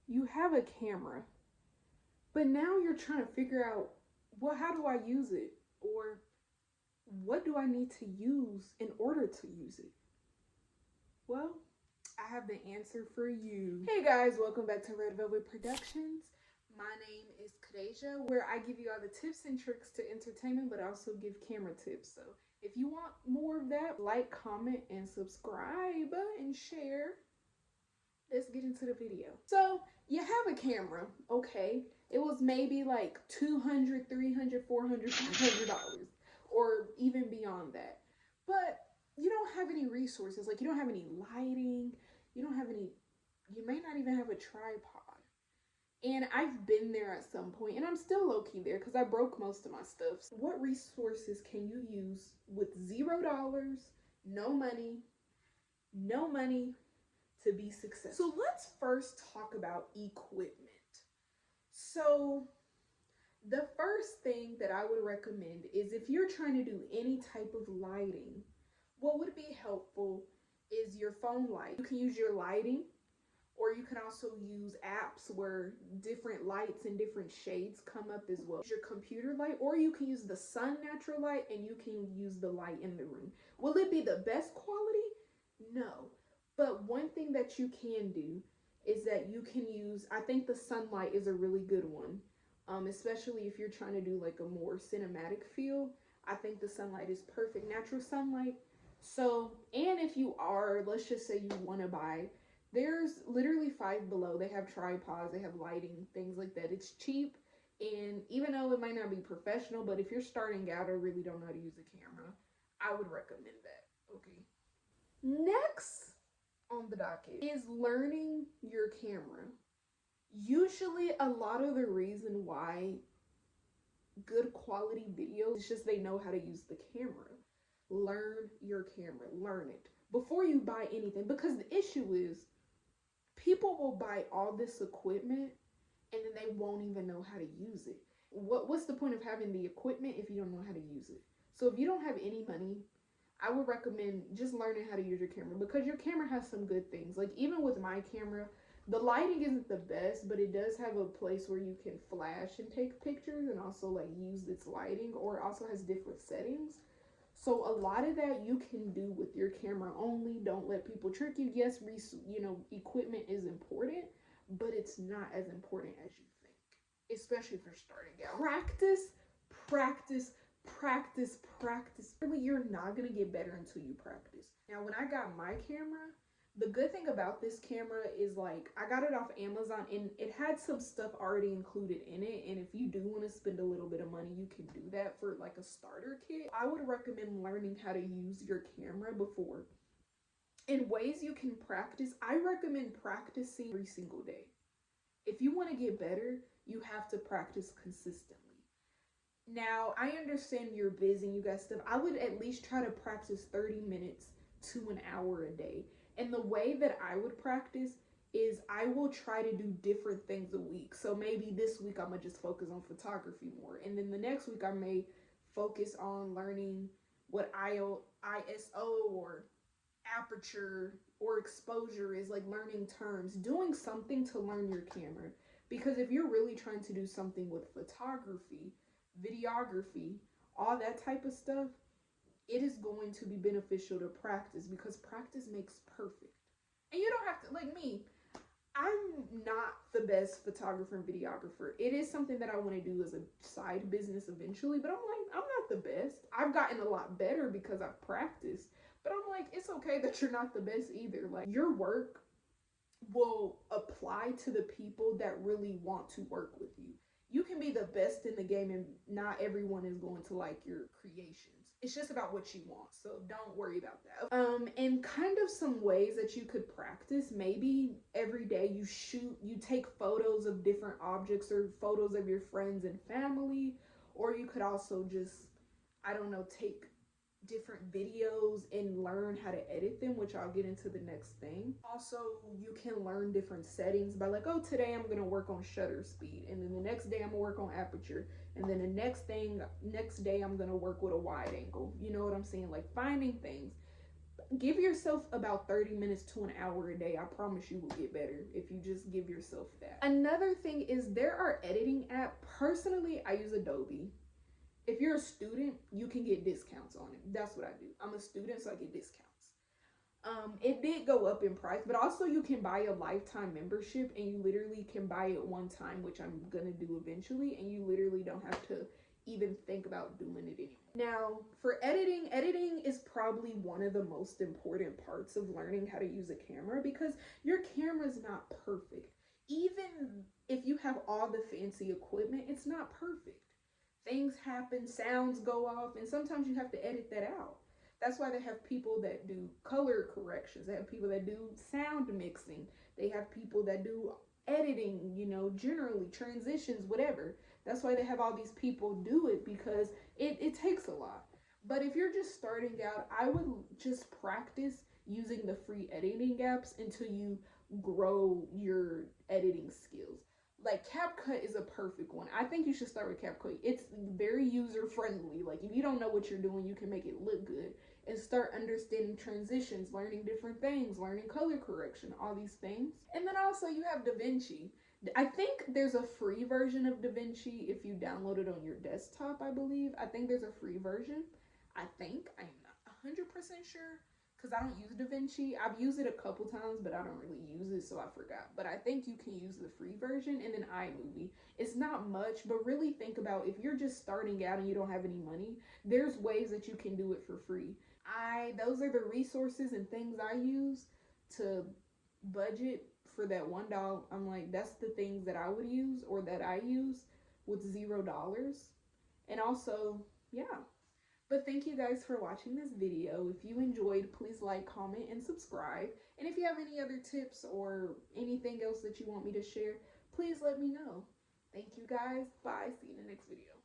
you have a camera, but now you're trying to figure out, well, how do I use it? Or what do I need to use in order to use it? Well, I have the answer for you. Hey guys, welcome back to Red Velvet Productions. My name is Kadaisha, where I give you all the tips and tricks to entertainment, but also give camera tips. So if you want more of that, like, comment, and subscribe, and share. Let's get into the video. So you have a camera, okay? It was maybe like $200, $300, $400, $500, or even beyond that. But you don't have any resources. Like, you don't have any lighting. You may not even have a tripod. And I've been there at some point, and I'm still low-key there because I broke most of my stuff. So what resources can you use with $0, no money to be successful? So let's first talk about equipment. So the first thing that I would recommend is, if you're trying to do any type of lighting, what would be helpful is your phone light. You can use your lighting, or you can also use apps where different lights and different shades come up as well. Your computer light, or you can use the sun natural light, and you can use the light in the room. Will it be the best quality? No. But one thing that you can do is that you can use, I think the sunlight is a really good one. Especially if you're trying to do like a more cinematic feel. I think the sunlight is perfect, natural sunlight. So, and if you are, let's just say you want to buy, there's literally Five Below. They have tripods, they have lighting, things like that. It's cheap, and even though it might not be professional, but if you're starting out or really don't know how to use a camera, I would recommend that. Okay. Next on the docket is learning your camera. Usually a lot of the reason why good quality videos is just they know how to use the camera. Learn your camera, learn it before you buy anything, because the issue is people will buy all this equipment and then they won't even know how to use it. What's the point of having the equipment if you don't know how to use it? So if you don't have any money, I would recommend just learning how to use your camera, because your camera has some good things. Like, even with my camera, the lighting isn't the best, but it does have a place where you can flash and take pictures and also like use its lighting, or it also has different settings. So a lot of that you can do with your camera only. Don't let people trick you. Yes, equipment is important, but it's not as important as you think, especially if you're starting out. Practice. Really, you're not going to get better until you practice. Now, when I got my camera, the good thing about this camera is, like, I got it off Amazon and it had some stuff already included in it. And if you do want to spend a little bit of money, you can do that for like a starter kit. I would recommend learning how to use your camera before. In ways you can practice, I recommend practicing every single day. If you want to get better, you have to practice consistently. Now, I understand you're busy, you got stuff. I would at least try to practice 30 minutes to an hour a day. And the way that I would practice is I will try to do different things a week. So maybe this week I'm going to just focus on photography more. And then the next week I may focus on learning what ISO or aperture or exposure is, like learning terms, doing something to learn your camera. Because if you're really trying to do something with photography, videography, all that type of stuff, it is going to be beneficial to practice, because practice makes perfect. And you don't have to, like me, I'm not the best photographer and videographer. It is something that I want to do as a side business eventually, but I'm not the best. I've gotten a lot better because I've practiced, but I'm like, it's okay that you're not the best either. Like, your work will apply to the people that really want to work with you. You can be the best in the game and not everyone is going to like your creations. It's just about what you want. So don't worry about that. And kind of some ways that you could practice. Maybe every day you take photos of different objects or photos of your friends and family. Or you could also just, I don't know, take different videos and learn how to edit them, which I'll get into the next thing. Also, you can learn different settings by like, oh, today I'm gonna work on shutter speed, and then the next day I'm gonna work on aperture, and then the next day I'm gonna work with a wide angle. You know what I'm saying? Like, finding things. give yourself about 30 minutes to an hour a day. I promise you will get better if you just give yourself that. Another thing is there are editing apps. Personally, I use Adobe. If you're a student, you can get discounts on it. That's what I do. I'm a student, so I get discounts. It did go up in price, but also you can buy a lifetime membership, and you literally can buy it one time, which I'm gonna do eventually, and you literally don't have to even think about doing it anymore. Now, for editing is probably one of the most important parts of learning how to use a camera, because your camera's not perfect. Even if you have all the fancy equipment, it's not perfect. Things happen, sounds go off, and sometimes you have to edit that out. That's why they have people that do color corrections. They have people that do sound mixing. They have people that do editing, you know, generally, transitions, whatever. That's why they have all these people do it, because it takes a lot. But if you're just starting out, I would just practice using the free editing apps until you grow your editing skills. Like CapCut is a perfect one. I think you should start with CapCut. It's very user friendly. Like if you don't know what you're doing, you can make it look good and start understanding transitions, learning different things, learning color correction, all these things. And then also you have DaVinci. I think there's a free version of DaVinci if you download it on your desktop, I believe. I think there's a free version. I think. I'm not 100% sure, because I don't use DaVinci. I've used it a couple times, but I don't really use it, so I forgot. But I think you can use the free version, and then iMovie. It's not much, but really think about if you're just starting out and you don't have any money, there's ways that you can do it for free. Those are the resources and things I use to budget for that $1. I'm like, that's the things that I would use, or that I use with $0. And also, yeah. But thank you guys for watching this video. If you enjoyed, please like, comment, and subscribe. And if you have any other tips or anything else that you want me to share, please let me know. Thank you guys. Bye. See you in the next video.